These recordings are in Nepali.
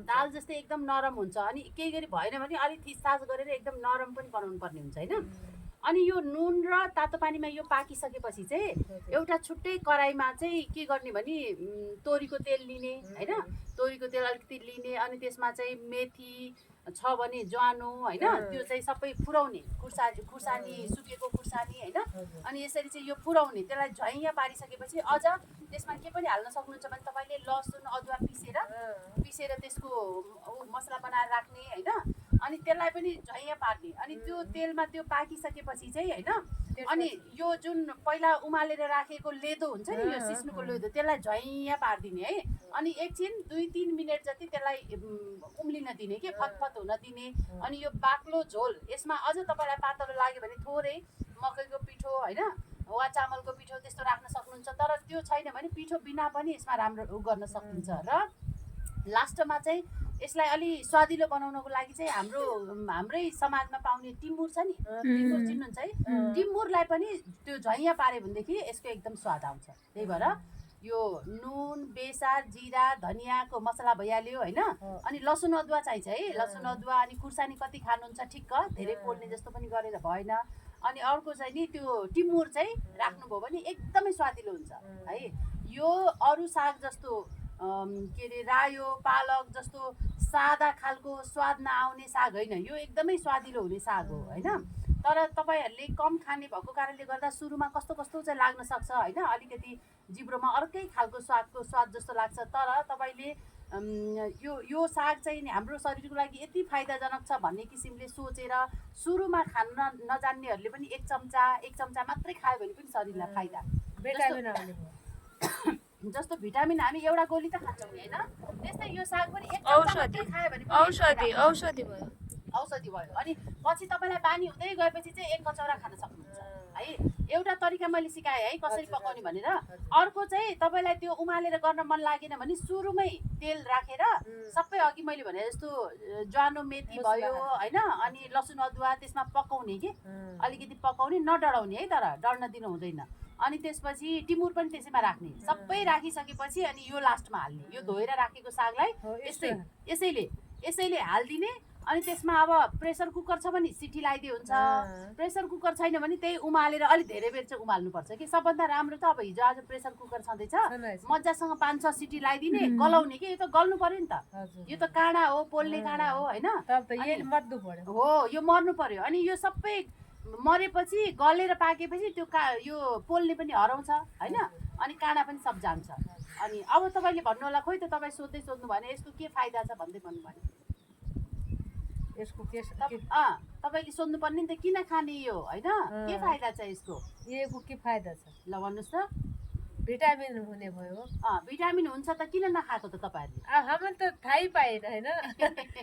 दाल जस्तै एकदम नरम हुन्छ अनि केही गरी भएन भने अलि थिचथाच गरेर एकदम नरम पनि बनाउनु पर्ने हुन्छ हैन। अनि यो नुन र तातो पानीमा यो पाकिसकेपछि चाहिँ एउटा छुट्टै कराईमा चाहिँ के गर्ने भने तोरीको तेल लिने हैन, तोरीको तेल अलिकति लिने अनि त्यसमा चाहिँ मेथी छ भने ज्वानो हैन, त्यो चाहिँ सबै फुराउने, खुर्सानी सुकेको खुर्सानी हैन। अनि यसरी चाहिँ यो फुराउने, त्यसलाई झैया पारिसकेपछि अझ त्यसमा के पनि हाल्न सक्नुहुन्छ भने तपाईले लसुन अदुवा पिसेर त्यसको मसला बनाएर राख्ने हैन। अनि त्यसलाई पनि झैया पार्ने। अनि त्यो तेलमा त्यो पाकिसकेपछि चाहिँ हैन, अनि यो जुन पहिला उमालेर राखेको लेदो हुन्छ नि, यो सिस्नुको लेदो, त्यसलाई झैया पारिदिने है। अनि एकछिन 2-3 मिनेट जति त्यसलाई उम्लिन दिने के, फतफत हुन दिने। अनि यो बाक्लो झोल यसमा अझ तपाईलाई पातलो लाग्यो भने थोरै मकैको पिठो हैन वा चामलको पिठो त्यस्तो राख्न सक्नुहुन्छ। तर त्यो छैन भने पिठो बिना पनि यसमा राम्रो गर्न सकिन्छ। र लास्टमा चाहिँ यसलाई अलि स्वादिलो बनाउनको लागि चाहिँ हाम्रै समाजमा पाउने टिमुर छ नि, टिमुर चिन्नुहुन्छ है, टिमुरलाई पनि त्यो झैया पारे भनेदेखि यसको एकदम स्वाद आउँछ। त्यही भएर यो नुन, बेसार, जिरा, धनियाको मसला भइहाल्यो हैन। अनि लसुन अदुवा चाहिन्छ है, लसुन अदुवा। अनि खुर्सानी कति खानुहुन्छ ठिक्क, धेरै पोल्ने जस्तो पनि गरेर भएन। अनि अर्को चाहिँ नि त्यो टिमुर चाहिँ राख्नुभयो भने एकदमै स्वादिलो हुन्छ है। यो अरू साग जस्तो के अरे रायो पालक जस्तो सादा खालको स्वाद नआउने साग होइन, यो एकदमै स्वादिलो हुने साग हो हैन। तर तपाईहरुले कम खाने भएको कारणले गर्दा सुरुमा कस्तो कस्तो चाहिँ लाग्न सक्छ हैन, अलिकति जिब्रोमा अर्कै खालको सागको स्वाद जस्तो लाग्छ। तर तपाईले यो साग चाहिँ हाम्रो शरीरको लागि यति फाइदाजनक छ भन्ने किसिमले सोचेर सुरुमा खान नजान्नेहरूले पनि एक चम्चा मात्रै खायो भने पनि शरीरलाई फाइदा। जस्तो भिटामिन हामी एउटा गोली त खान्छौँ हैन, त्यस्तै यो साग पनि एक चम्चा खायो भने औषधि भयो। अनि पछि तपाईलाई बानी हुँदै गएपछि चाहिँ एक कचौरा खान सक्नुहुन्छ है। एउटा तरिका मैले सिकाएँ है कसरी पकाउने भनेर। अर्को चाहिँ तपाईलाई त्यो उमालेर गर्न मन लागेन भने सुरुमै तेल राखेर सबै अघि मैले भने जस्तो ज्वानो मेथी भयो हैन, अनि लसुन अदुवा त्यसमा पकाउने के, अलिकति पकाउने, नडढाउने है, तर डढ्न दिनु हुँदैन। अनि त्यसपछि टिमुर पनि त्यसैमा राख्ने, सबै राखिसकेपछि अनि यो लास्टमा हाल्ने, यो धोएर राखेको सागलाई यसैले हाल्दिने। अनि त्यसमा अब प्रेसर कुकर छ भने सिटी लगाइदिए हुन्छ, प्रेसर कुकर छैन भने त्यही उमालेर अलि धेरै बेर चाहिँ उमाल्नुपर्छ कि। सबभन्दा राम्रो त अब हिजो आज प्रेसर कुकर छँदैछ, मजासँग 5-6 सिटी लगाइदिने, गलाउने कि। यो त गल्नु पर्यो नि त, यो त काँडा हो, पोल्ने काँडा हो हैन, हो यो मर्नु पर्यो। अनि यो सबै मरेपछि गलेर पाकेपछि त्यो यो पोल्ने पनि हराउँछ हैन, अनि काँडा पनि सब जान्छ। अनि अब तपाईले भन्नु होला खोइ त तपाईँ सोध्नु भएन यसको के फाइदा छ भन्दै भन्नु भने यसको के तपाईले सोध्नु पर्ने नि त, किन खाने यो हैन, के फाइदा छ यसको, यसको के फाइदा छ ल भन्नुस् त। भिटामिन हुने भयो। भिटामिन हुन्छ त किन नखाएको त तपाईहरुले? हामी त थाहै पाएन हैन,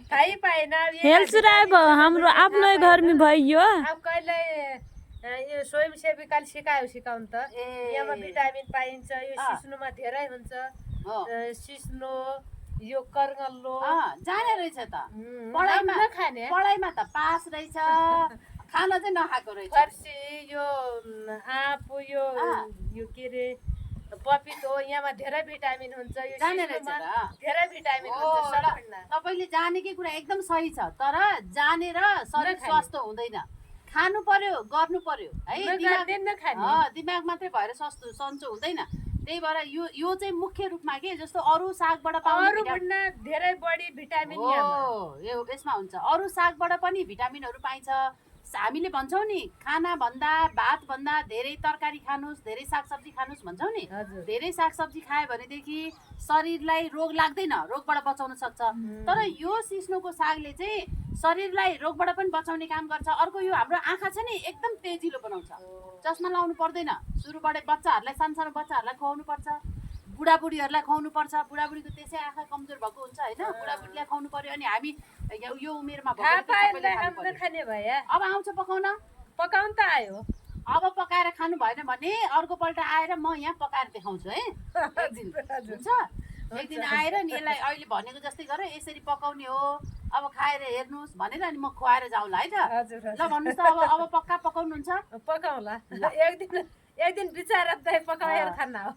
थाहै पाएन। हेल्थ राय हाम्रो आफ्नै घरमै भयो। अब कहिले यो स्वयंसेविकाले सिकाउनु त, यसमा भिटामिन पाइन्छ, यो सिस्नुमा धेरै हुन्छ, सिस्नो यो करगल्लो जाने रहेछ त, पढाइमा त पास रहेछ, खाना चाहिँ नखाएको रहेछ। फर्सी यो आँप यो के रे पपितो, यहाँमा धेरै भिटामिन हुन्छ, यो जाने रहेछ धेरै भिटामिन हुन्छ। तपाईले जानेकै कुरा एकदम सही छ, तर जानेर शरीर स्वास्थ्य हुँदैन। खानु पर्यो, गर्नु पर्यो है, दिमाग मात्रै भएर सन्चो हुँदैन। त्यही भएर यो चाहिँ मुख्य रूपमा के, जस्तो अरू सागबाट पाउने धेरै बढी भिटामिन यसमा हुन्छ। अरू सागबाट पनि भिटामिनहरू पाइन्छ। हामीले भन्छौँ नि खाना भन्दा भात भन्दा धेरै तरकारी खानुस्, धेरै सागसब्जी खानुस् भन्छौँ नि। धेरै सागसब्जी खायो भनेदेखि शरीरलाई रोग लाग्दैन, रोगबाट बचाउन सक्छ। तर यो सिस्नोको सागले चाहिँ शरीरलाई रोगबाट पनि बचाउने काम गर्छ। अर्को यो हाम्रो आँखा छ नि एकदम तेजिलो बनाउँछ, चस्मा लाउनु पर्दैन। सुरुबाटै बच्चाहरूलाई, सानो बच्चाहरूलाई खुवाउनु पर्छ, बुढाबुढीहरूलाई खुवाउनु पर्छ। बुढाबुढीको त्यसै आँखा कमजोर भएको हुन्छ हैन, बुढाबुढीलाई खुवाउनु पर्यो। अनि हामी यो उमेरमा खाने भए अब आउँछ पकाउन त आयो। अब पकाएर खानु भएन भने अर्कोपल्ट आएर म यहाँ पकाएर देखाउँछु है, एक दिन हुन्छ। एक दिन आएर नि यसलाई अहिले भनेको जस्तै गर, यसरी पकाउने हो, अब खाएर हेर्नुहोस् भनेर अनि म खुवाएर जाउँला है त। ल भन्नुहोस् त, अब पक्का पकाउनुहुन्छ? पकाउँला, एक दिन बिचारा पकाएर खाना हो।